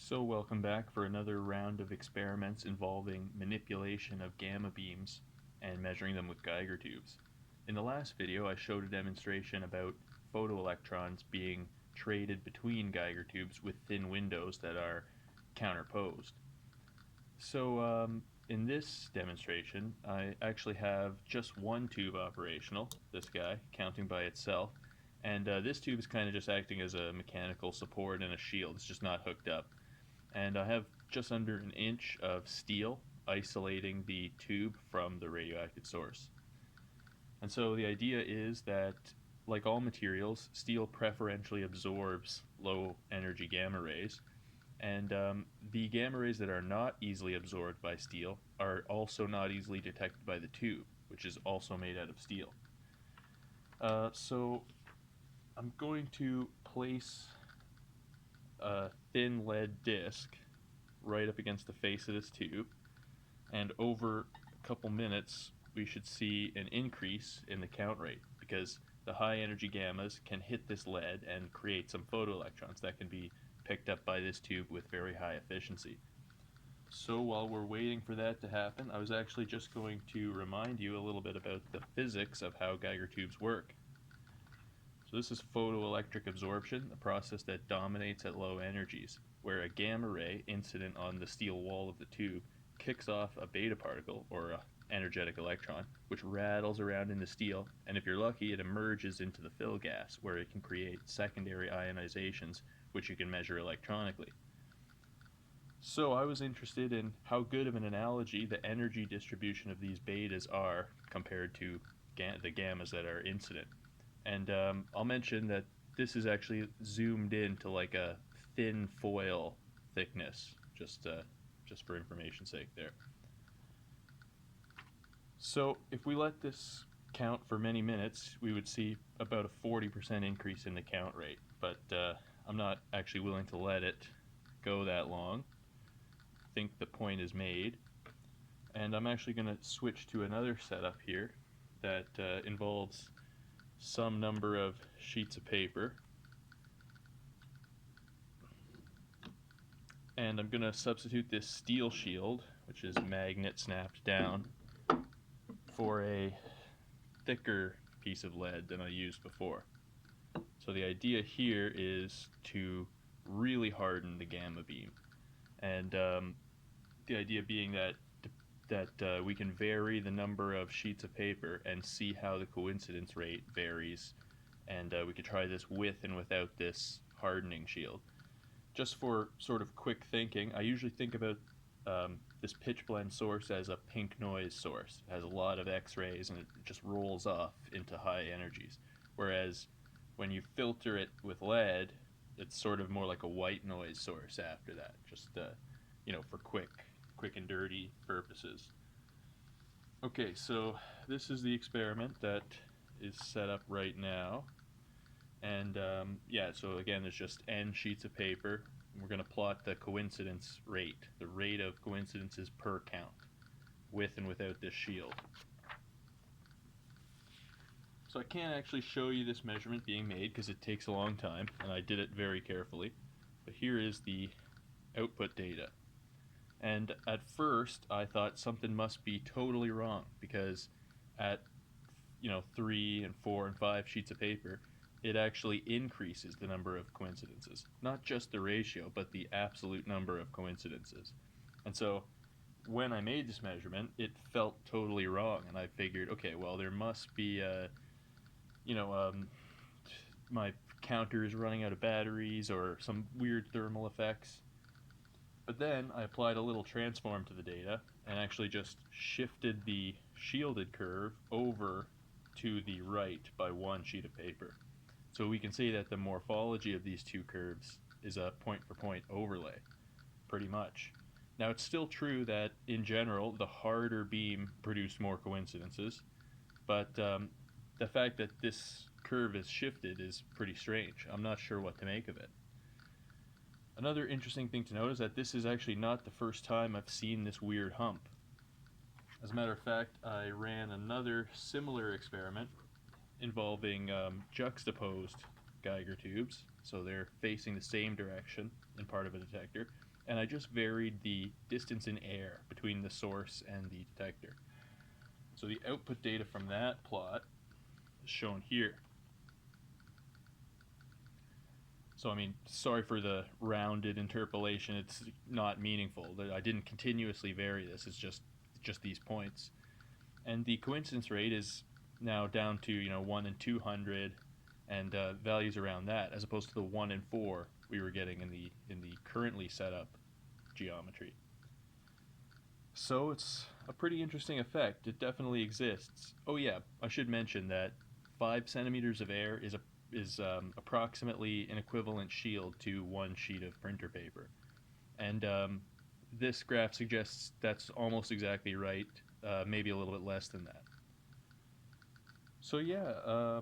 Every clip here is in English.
So welcome back for another round of experiments involving manipulation of gamma beams and measuring them with Geiger tubes. In the last video I showed a demonstration about photoelectrons being traded between Geiger tubes with thin windows that are counterposed. So in this demonstration I actually have just one tube operational, this guy, counting by itself, and this tube is kind of just acting as a mechanical support and a shield. It's just not hooked up. And I have just under an inch of steel isolating the tube from the radioactive source. And so the idea is that, like all materials, steel preferentially absorbs low energy gamma rays, and the gamma rays that are not easily absorbed by steel are also not easily detected by the tube, which is also made out of steel. So I'm going to place a thin lead disc right up against the face of this tube, and over a couple minutes we should see an increase in the count rate because the high energy gammas can hit this lead and create some photoelectrons that can be picked up by this tube with very high efficiency. So while we're waiting for that to happen, I was actually just going to remind you a little bit about the physics of how Geiger tubes work. So this is photoelectric absorption, a process that dominates at low energies, where a gamma ray incident on the steel wall of the tube kicks off a beta particle, or an energetic electron, which rattles around in the steel, and if you're lucky it emerges into the fill gas, where it can create secondary ionizations, which you can measure electronically. So I was interested in how good of an analogy the energy distribution of these betas are compared to the gammas that are incident. And I'll mention that this is actually zoomed in to like a thin foil thickness, just for information's sake there. So if we let this count for many minutes, we would see about a 40% increase in the count rate, but I'm not actually willing to let it go that long. I think the point is made, and I'm actually going to switch to another setup here that involves some number of sheets of paper, and I'm going to substitute this steel shield, which is magnet snapped down, for a thicker piece of lead than I used before. So the idea here is to really harden the gamma beam, and the idea being that we can vary the number of sheets of paper and see how the coincidence rate varies, and we could try this with and without this hardening shield. Just for sort of quick thinking, I usually think about this pitch blende source as a pink noise source. It has a lot of X-rays and it just rolls off into high energies, whereas when you filter it with lead, it's sort of more like a white noise source after that, just for quick and dirty purposes. Okay, so this is the experiment that is set up right now, and yeah, so again there's just n sheets of paper, and we're going to plot the coincidence rate, the rate of coincidences per count, with and without this shield. So I can't actually show you this measurement being made because it takes a long time, and I did it very carefully, but here is the output data. And at first I thought something must be totally wrong, because at 3 and 4 and 5 sheets of paper it actually increases the number of coincidences, not just the ratio but the absolute number of coincidences. And so when I made this measurement it felt totally wrong, and I figured, okay, well there must be my counter is running out of batteries or some weird thermal effects. But then I applied a little transform to the data and actually just shifted the shielded curve over to the right by one sheet of paper. So we can see that the morphology of these two curves is a point-for-point overlay, pretty much. Now it's still true that in general the harder beam produced more coincidences, but the fact that this curve is shifted is pretty strange. I'm not sure what to make of it. Another interesting thing to note is that this is actually not the first time I've seen this weird hump. As a matter of fact, I ran another similar experiment involving juxtaposed Geiger tubes, so they're facing the same direction in part of a detector, and I just varied the distance in air between the source and the detector. So the output data from that plot is shown here. So I mean, sorry for the rounded interpolation, it's not meaningful. I didn't continuously vary this, it's just these points. And the coincidence rate is now down to 1 in 200 and values around that, as opposed to the 1 in 4 we were getting in the currently set up geometry. So it's a pretty interesting effect. It definitely exists. Oh yeah, I should mention that 5 centimeters of air is approximately an equivalent shield to 1 sheet of printer paper, and this graph suggests that's almost exactly right. Maybe a little bit less than that. So yeah,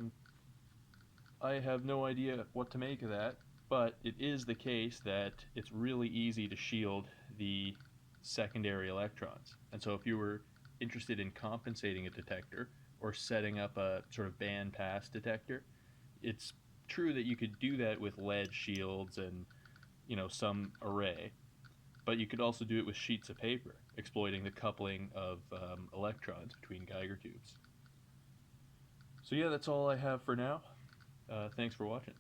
I have no idea what to make of that, but it is the case that it's really easy to shield the secondary electrons. And so if you were interested in compensating a detector or setting up a sort of band pass detector, it's true that you could do that with lead shields and some array, but you could also do it with sheets of paper, exploiting the coupling of electrons between Geiger tubes. So yeah, that's all I have for now. Thanks for watching.